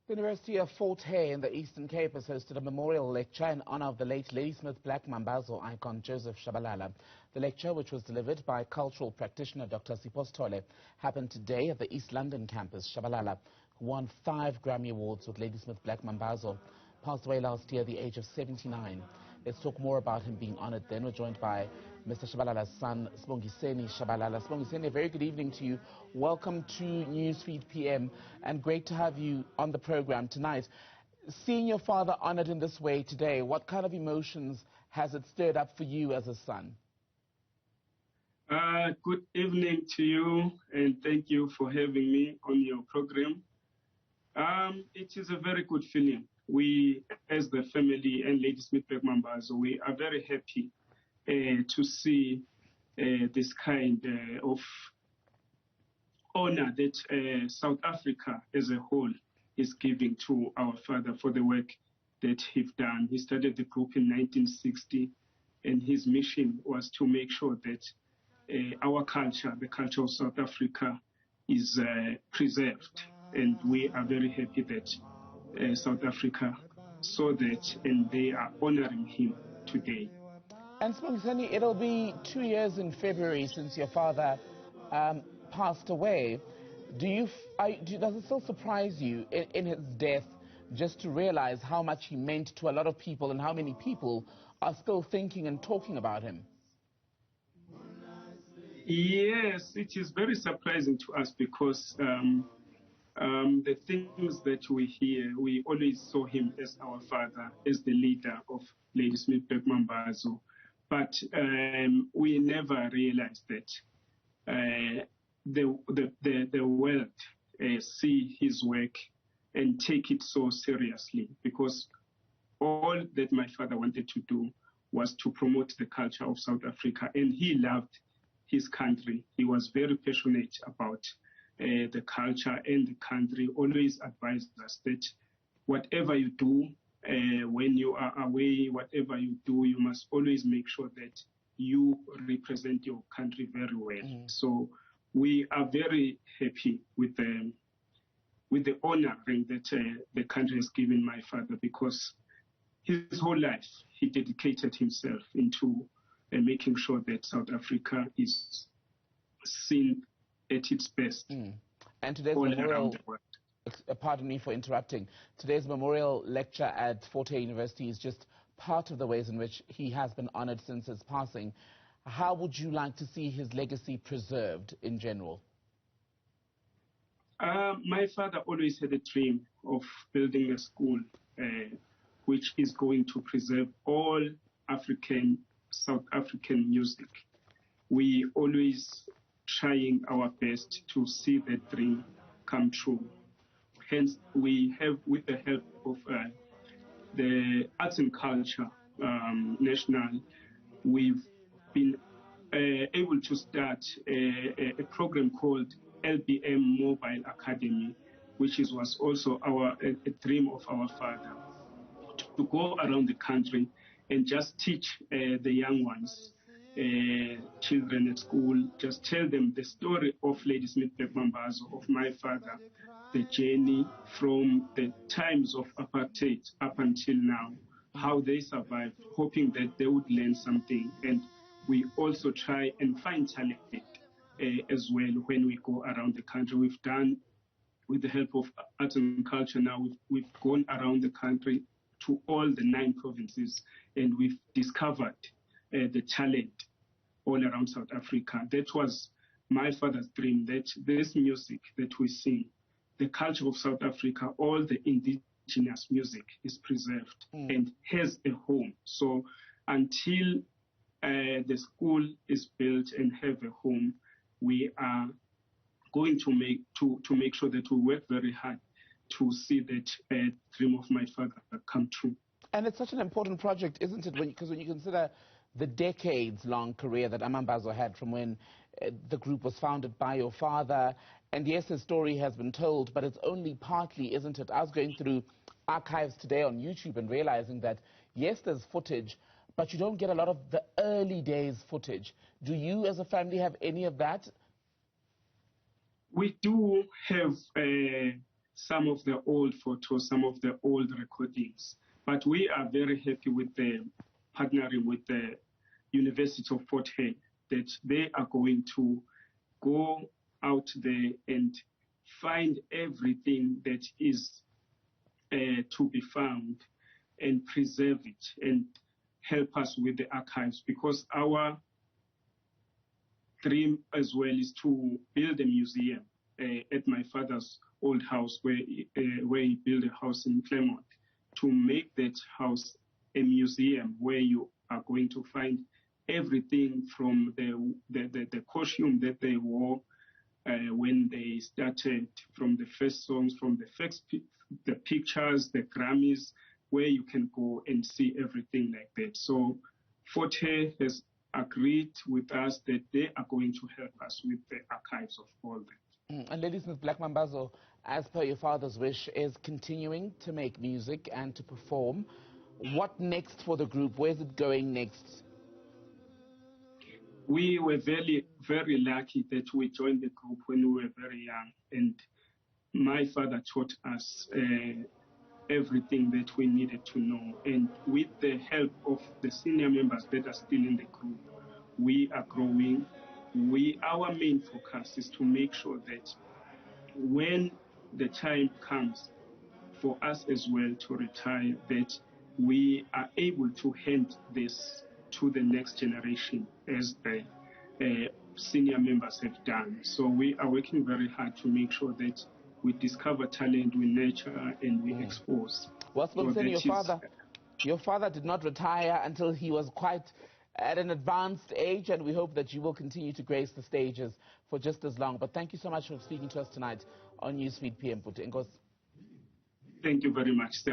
The University of Fort Hare in the Eastern Cape has hosted a memorial lecture in honor of the late Ladysmith Black Mambazo icon Joseph Shabalala. The lecture, which was delivered by cultural practitioner Dr. Sipho Sithole, happened today at the East London campus. Shabalala, who won 5 Grammy Awards with Ladysmith Black Mambazo, passed away last year at the age of 79. Let's talk more about him being honored. Then we're joined by Mr. Shabalala's son, Sibongiseni Shabalala. Sibongiseni, a very good evening to you. Welcome to Newsfeed PM, and great to have you on the program tonight. Seeing your father honored in this way today, what kind of emotions has it stirred up for you as a son? Good evening to you, and thank you for having me on your program. It is a very good feeling. We, as the family and Ladysmith Black Mambazo, we are very happy to see this kind of honor that South Africa as a whole is giving to our father for the work that he's done. He started the group in 1960, and his mission was to make sure that our culture, the culture of South Africa, is preserved. And we are very happy that South Africa saw that, and they are honoring him today. And Sibongiseni, it'll be 2 years in February since your father passed away. Does it still surprise you in his death just to realize how much he meant to a lot of people and how many people are still thinking and talking about him? Yes, it is very surprising to us because the things that we hear, we always saw him as our father, as the leader of Ladysmith Black Mambazo. But we never realized that the world see his work and take it so seriously, because all that my father wanted to do was to promote the culture of South Africa, and he loved his country. He was very passionate about the culture and the country. Always advised us that whatever you do, when you are away, whatever you do, you must always make sure that you represent your country very well. So we are very happy with the honoring that the country has given my father, because his whole life he dedicated himself into making sure that South Africa is seen at its best. And today's all memorial, around the world. Pardon me for interrupting. Today's memorial lecture at Fort Hare University is just part of the ways in which he has been honored since his passing. How would you like to see his legacy preserved in general? My father always had a dream of building a school which is going to preserve all South African music. We always trying our best to see that dream come true. Hence, we have, with the help of the Arts and Culture National, we've been able to start a program called LBM Mobile Academy, which was also a dream of our father, to go around the country and just teach the young ones, children at school, just tell them the story of Ladysmith Black Mambazo, of my father, the journey from the times of apartheid up until now, how they survived, hoping that they would learn something. And we also try and find talent as well when we go around the country. We've done, with the help of Arts and Culture now, we've gone around the country to all the 9 provinces, and we've discovered the talent all around South Africa. That was my father's dream, that this music that we sing, the culture of South Africa, all the indigenous music is preserved and has a home. So until the school is built and have a home, we are going to make sure that we work very hard to see that dream of my father come true. And it's such an important project, isn't it? Because when you consider the decades-long career that Mambazo had from when the group was founded by your father, and yes, his story has been told, but it's only partly, isn't it? I was going through archives today on YouTube and realizing that, yes, there's footage, but you don't get a lot of the early days footage. Do you, as a family, have any of that? We do have some of the old photos, some of the old recordings. But we are very happy with the partnering with the University of Fort Hare, that they are going to go out there and find everything that is to be found and preserve it and help us with the archives, because our dream as well is to build a museum at my father's old house where he built a house in Claremont, to make that house a museum where you are going to find everything from the costume that they wore when they started, from the first songs, from the pictures, the Grammys, where you can go and see everything like that. So Fort Hare has agreed with us that they are going to help us with the archives of all that. And Ladysmith Black Mambazo, as per your father's wish, is continuing to make music and to perform. What next for the group? Where's it going next? We were very, very lucky that we joined the group when we were very young, and my father taught us everything that we needed to know. And with the help of the senior members that are still in the group, we are growing. Our main focus is to make sure that when the time comes for us as well to retire, that we are able to hand this to the next generation as the senior members have done. So we are working very hard to make sure that we discover talent, we nurture, and we expose. Well, your father did not retire until he was quite at an advanced age, and we hope that you will continue to grace the stages for just as long. But thank you so much for speaking to us tonight on Newsfeed PM. Thank you very much.